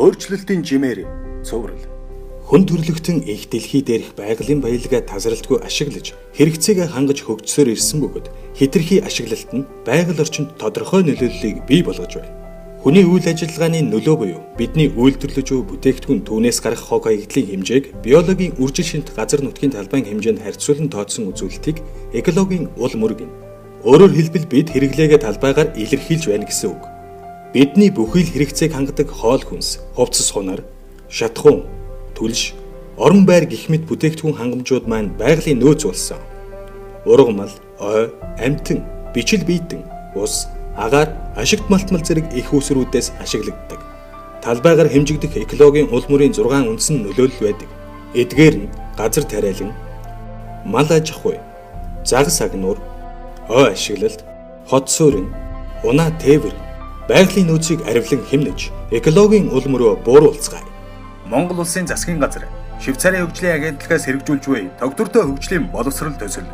Өөрчлөлтийн жимээр цуврал. Хүн төрлөختөн их дэлхий дээрх байгалийн баялгаа тасралтгүй ашиглаж, хэрэгцээгээ хангаж хөгжсөөр ирсэн бөгөөд хэтэрхий ашиглалт нь байгаль орчинд тодорхой нөлөөллийг бий болгож байна. Хүний үйл ажиллагааны нөлөө буюу бидний үйлдвэрлэж буй бүтээгдэхүүн түүнээс гарах хог хаягдлын хэмжээг биологийн үржил шинт газар нутгийн талбайн хэмжээнд харьцуулан тооцсон үзүүлэлтийг экологийн ул мөр гэнэ. Өөрөөр хэлбэл бид хэрэглээгээ талбайгаар илэрхийлж байна гэсэн үг. Бидний бүхий л хэрэгцээг хангадаг хоол хүнс, хувцас хунар, шатхуун, түлш, орон байр гэх мэт бүтээгдэхүүн хангамжууд маань байгалийн нөөц болсон. Ургамал, ой, амтан, бичил биетэн, ус, агаар, ашигт малтмал зэрэг их үүсрүүдээс ашиглагддаг. Талбайгаар хэмжигдэх экологийн ул мөрийн 6 үндсэн нөлөөлөл байдаг. Эдгээр нь газар тариалан, мал аж ахуй, загас агнуур, ой ашиглалт, хот суурин, унаа тээвэр, байгалийн нөөцийг арвилан хэмнэж экологийн ул мөрөө бууруулцгаая. Монгол улсын засгийн газар Швейцарын хөгжлийн агентлагаас хэрэгжүүлж буй тогтвортой хөгжлийн боловсрол төсөл